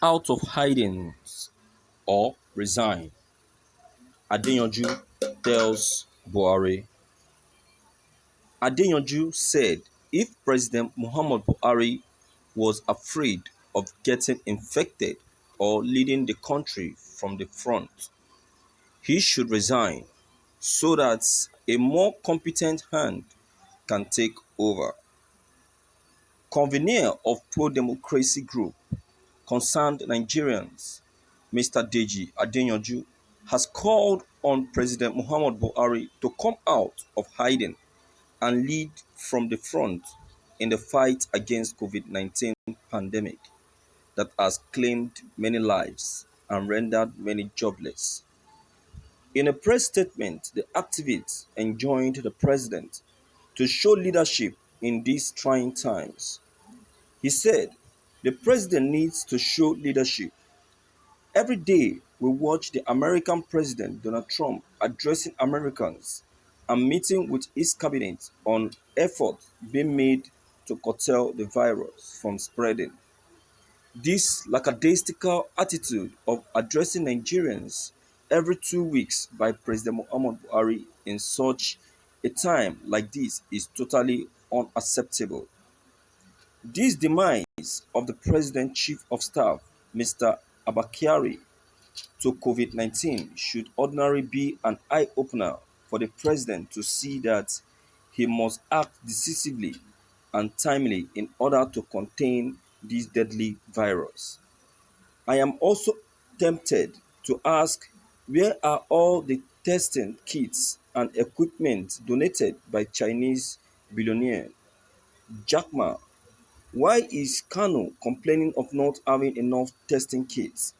out of hiding or resign, Adeyonju tells Buhari. Adeyonju said if President Muhammad Buhari was afraid of getting infected or leading the country from the front, he should resign so that a more competent hand can take over. Convener of pro-democracy group Concerned Nigerians, Mr. Deji Adeyonju, has called on President Muhammad Buhari to come out of hiding and lead from the front in the fight against COVID-19 pandemic that has claimed many lives and rendered many jobless. In a press statement, the activists enjoined the president to show leadership in these trying times. He said, "The president needs to show leadership. Every day we watch the American President Donald Trump addressing Americans and meeting with his cabinet on efforts being made to curtail the virus from spreading. This lackadaisical attitude of addressing Nigerians every 2 weeks by President Muhammad Buhari in such a time like this is totally unacceptable. This demise of the President Chief of Staff, Mr. Abakari, to COVID-19 should ordinarily be an eye-opener for the president to see that he must act decisively and timely in order to contain this deadly virus. I am also tempted to ask, where are all the testing kits and equipment donated by Chinese billionaire Jack Ma? Why is Kano complaining of not having enough testing kits?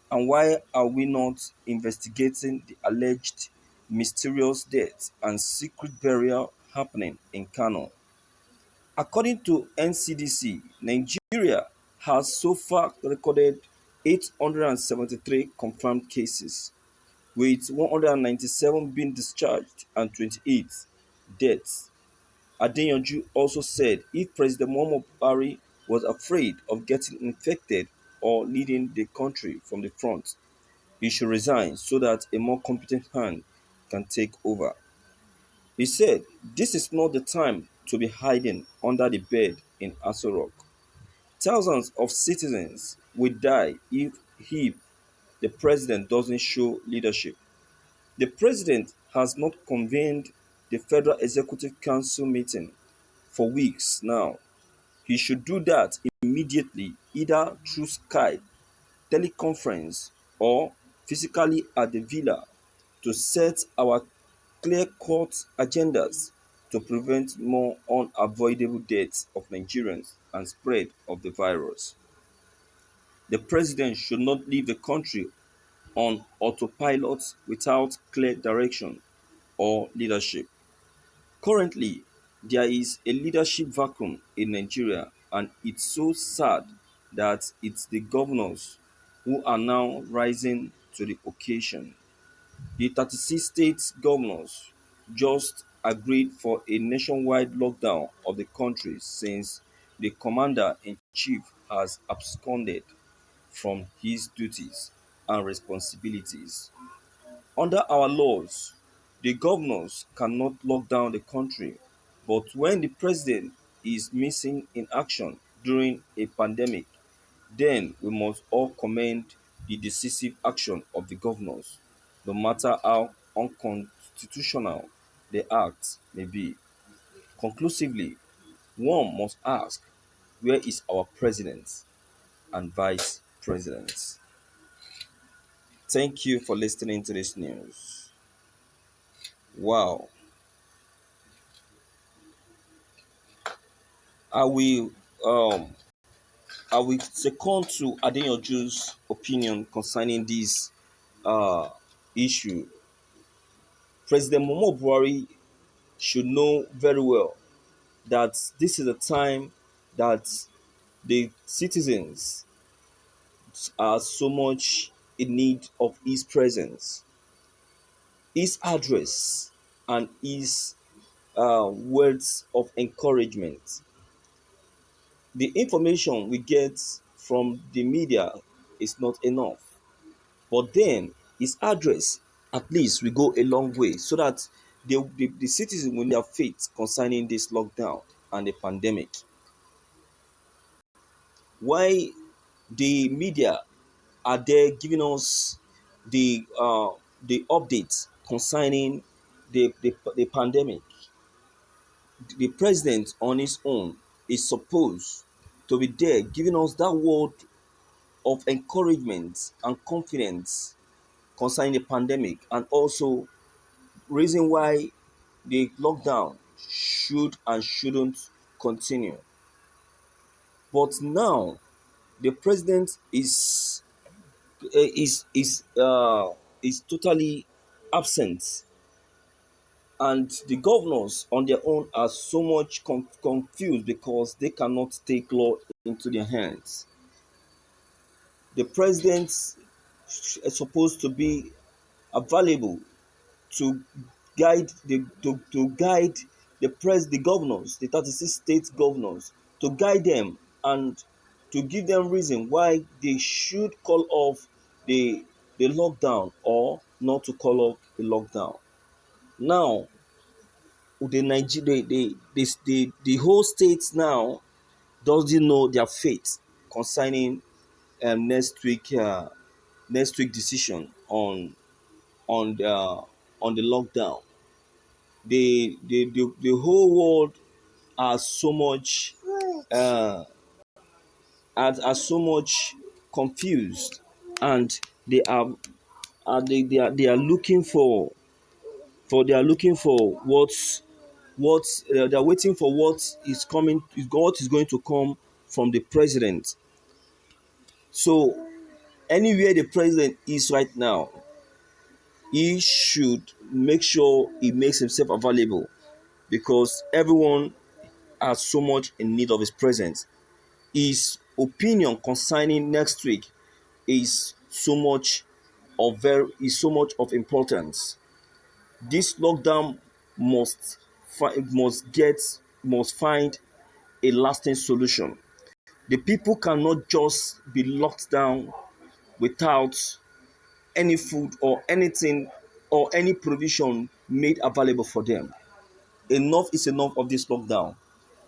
And why are we not investigating the alleged mysterious death and secret burial happening in Kano? According to NCDC, Nigeria has so far recorded 873 confirmed cases, with 197 being discharged and 28 deaths. Adeyonju also said if President Muhammadu Buhari was afraid of getting infected or leading the country from the front, he should resign so that a more competent hand can take over. He said this is not the time to be hiding under the bed in Aso Rock. Thousands of citizens will die if the president doesn't show leadership. The president has not convened the Federal Executive Council meeting for weeks now. He should do that immediately, either through Skype, teleconference, or physically at the villa to set our clear-cut agendas to prevent more unavoidable deaths of Nigerians and spread of the virus. The president should not leave the country on autopilot without clear direction or leadership. Currently, there is a leadership vacuum in Nigeria, and it's so sad that it's the governors who are now rising to the occasion. The 36 state governors just agreed for a nationwide lockdown of the country since the commander-in-chief has absconded from his duties and responsibilities. Under our laws, the governors cannot lock down the country, but when the president is missing in action during a pandemic, then we must all commend the decisive action of the governors, no matter how unconstitutional the act may be. Conclusively, one must ask, where is our president and vice president? Thank you for listening to this news. Wow. I will um I will second to Adeyonju's opinion concerning this uh issue. President Muhammadu Buhari should know very well that this is a time that the citizens are so much in need of his presence, his address, and his words of encouragement. The information we get from the media is not enough. But then his address at least will go a long way so that the citizens will have faith concerning this lockdown and the pandemic. Why the media are there giving us the updates concerning the pandemic? The president on his own is supposed to be there giving us that word of encouragement and confidence concerning the pandemic, and also reason why the lockdown should and shouldn't continue. But now the president is totally absent, and the governors on their own are so much confused because they cannot take law into their hands. The president is supposed to be available to guide the governors, the 36 state governors, to guide them and to give them reason why they should call off the lockdown or not to call off the lockdown. Now the whole state now doesn't know their fate concerning next week decision on the lockdown. The whole world are so much uh, are so much confused, and they are looking for they are looking for they are waiting for what is going to come from the president. So anywhere the president is right now, he should make sure he makes himself available, because everyone are so much in need of his presence. His opinion concerning next week is so much of importance. This lockdown must find a lasting solution. The people cannot just be locked down without any food or anything or any provision made available for them. Enough is enough of this lockdown.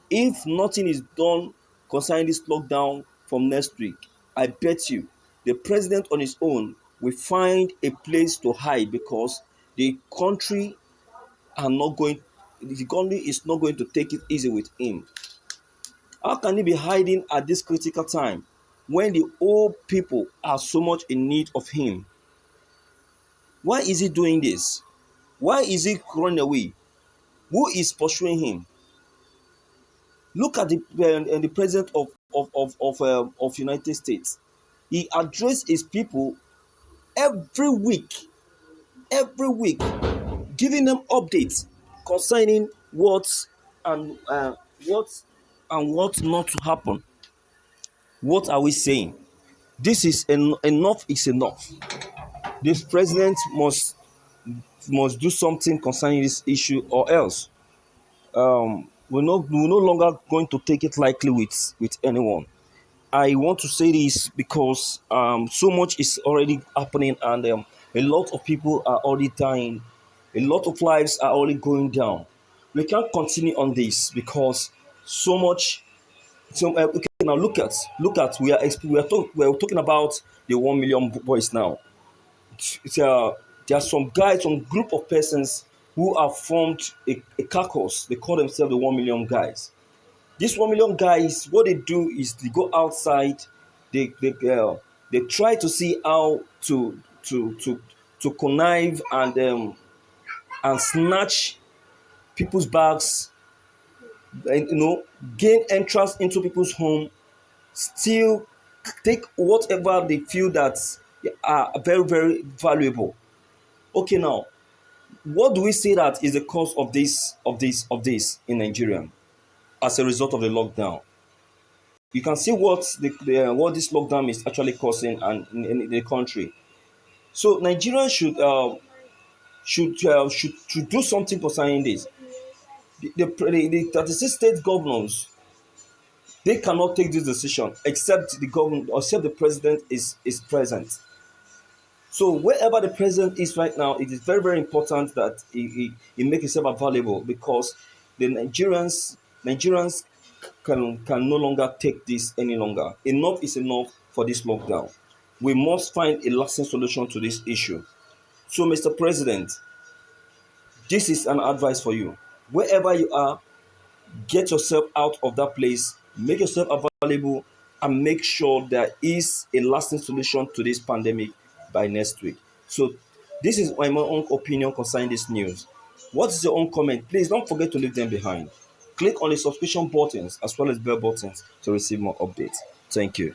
If nothing is done concerning this lockdown from next week, I bet you the president on his own will find a place to hide, because the country the country is not going to take it easy with him. How can he be hiding at this critical time when the old people are so much in need of him? Why is he doing this? Why is he running away? Who is pursuing him? Look at the president of United States. He addressed his people every week, every week, giving them updates concerning and what what not to happen. What are we saying? This is enough is enough. This president must do something concerning this issue, or else we're no longer going to take it lightly with anyone. I want to say this because so much is already happening, and a lot of people are already dying. A lot of lives are already going down. We can't continue on this because so much. So okay, now look at we are talking about the 1 million boys now. There are some group of persons who have formed a caucus. They call themselves the 1 million guys. These 1 million guys, what they do is they go outside, they try to see how to connive and snatch people's bags, and gain entrance into people's home, still take whatever they feel that are very very valuable. Okay, now what do we say that is the cause of this in Nigeria as a result of the lockdown? You can see what this lockdown is actually causing and in the country. So Nigeria should do something concerning this. The 36 state governors They cannot take this decision except the government, or except the president is present. So wherever the president is right now, it is very, very important that he make himself available, because the Nigerians can no longer take this any longer. Enough is enough for this lockdown. We must find a lasting solution to this issue. So, Mr. President, this is an advice for you. Wherever you are, get yourself out of that place, make yourself available, and make sure there is a lasting solution to this pandemic by next week. So, this is my own opinion concerning this news. What is your own comment? Please don't forget to leave them behind. Click on the subscription buttons as well as bell buttons to receive more updates. Thank you.